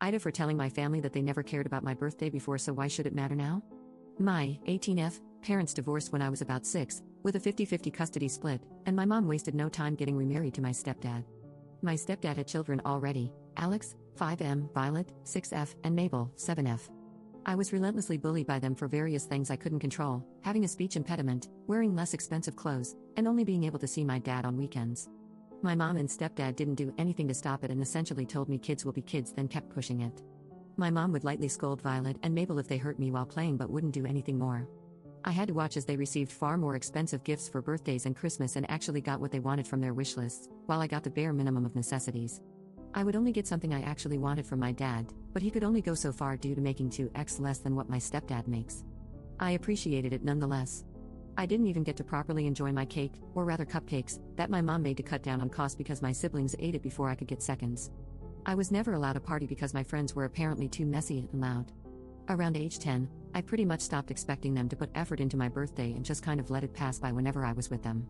AITA for telling my family that they never cared about my birthday before, so why should it matter now? My 18F parents divorced when I was about 6, with a 50-50 custody split, and my mom wasted no time getting remarried to my stepdad. My stepdad had children already: Alex, 5M, Violet, 6F, and Mabel, 7F. I was relentlessly bullied by them for various things I couldn't control: having a speech impediment, wearing less expensive clothes, and only being able to see my dad on weekends. My mom and stepdad didn't do anything to stop it and essentially told me kids will be kids, then kept pushing it. My mom would lightly scold Violet and Mabel if they hurt me while playing but wouldn't do anything more. I had to watch as they received far more expensive gifts for birthdays and Christmas and actually got what they wanted from their wish lists, while I got the bare minimum of necessities. I would only get something I actually wanted from my dad, but he could only go so far due to making 2x less than what my stepdad makes. I appreciated it nonetheless. I didn't even get to properly enjoy my cake, or rather cupcakes, that my mom made to cut down on cost because my siblings ate it before I could get seconds. I was never allowed a party because my friends were apparently too messy and loud. Around age 10, I pretty much stopped expecting them to put effort into my birthday and just kind of let it pass by whenever I was with them.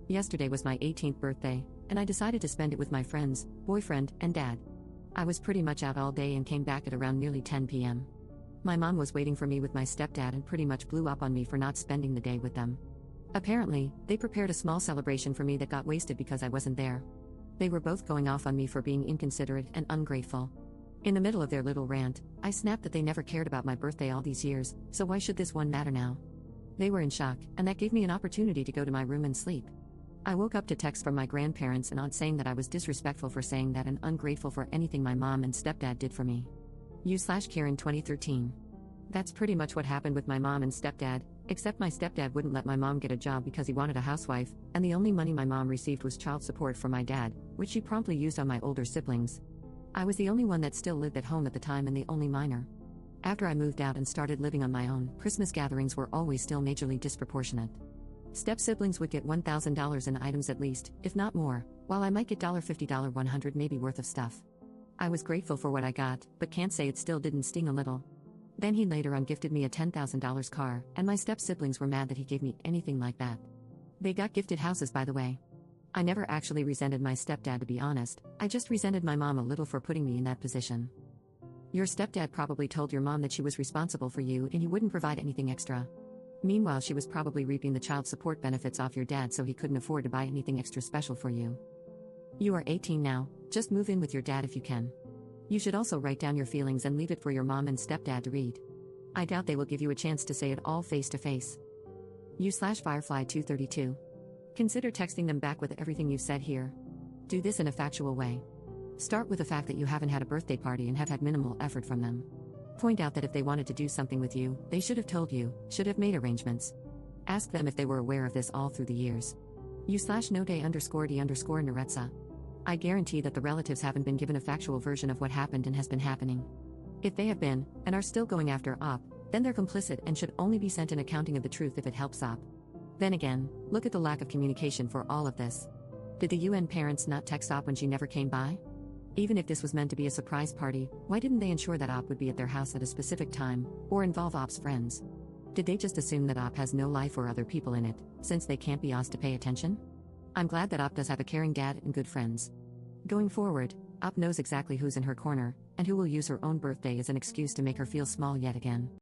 Yesterday was my 18th birthday, and I decided to spend it with my friends, boyfriend, and dad. I was pretty much out all day and came back at around nearly 10 p.m. My mom was waiting for me with my stepdad and pretty much blew up on me for not spending the day with them. Apparently, they prepared a small celebration for me that got wasted because I wasn't there. They were both going off on me for being inconsiderate and ungrateful. In the middle of their little rant, I snapped that they never cared about my birthday all these years, so why should this one matter now? They were in shock, and that gave me an opportunity to go to my room and sleep. I woke up to texts from my grandparents and aunt saying that I was disrespectful for saying that and ungrateful for anything my mom and stepdad did for me. Karen 2013. That's pretty much what happened with my mom and stepdad, except my stepdad wouldn't let my mom get a job because he wanted a housewife, and the only money my mom received was child support from my dad, which she promptly used on my older siblings. I was the only one that still lived at home at the time and the only minor. After I moved out and started living on my own, Christmas gatherings were always still majorly disproportionate. Step-siblings would get $1,000 in items at least, if not more, while I might get $50, $100 maybe worth of stuff. I was grateful for what I got, but can't say it still didn't sting a little. Then he later on gifted me a $10,000 car, and my step-siblings were mad that he gave me anything like that. They got gifted houses, by the way. I never actually resented my stepdad, to be honest. I just resented my mom a little for putting me in that position. Your stepdad probably told your mom that she was responsible for you and he wouldn't provide anything extra. Meanwhile, she was probably reaping the child support benefits off your dad, so he couldn't afford to buy anything extra special for you. You are 18 now, just move in with your dad if you can. You should also write down your feelings and leave it for your mom and stepdad to read. I doubt they will give you a chance to say it all face to face. You/Firefly 232. Consider texting them back with everything you've said here. Do this in a factual way. Start with the fact that you haven't had a birthday party and have had minimal effort from them. Point out that if they wanted to do something with you, they should have told you, should have made arrangements. Ask them if they were aware of this all through the years. You/Node_D_Naretsa. I guarantee that the relatives haven't been given a factual version of what happened and has been happening. If they have been, and are still going after Op, then they're complicit and should only be sent an accounting of the truth if it helps Op. Then again, look at the lack of communication for all of this. Did the UN parents not text Op when she never came by? Even if this was meant to be a surprise party, why didn't they ensure that Op would be at their house at a specific time, or involve Op's friends? Did they just assume that Op has no life or other people in it, since they can't be asked to pay attention? I'm glad that Op does have a caring dad and good friends. Going forward, Op knows exactly who's in her corner, and who will use her own birthday as an excuse to make her feel small yet again.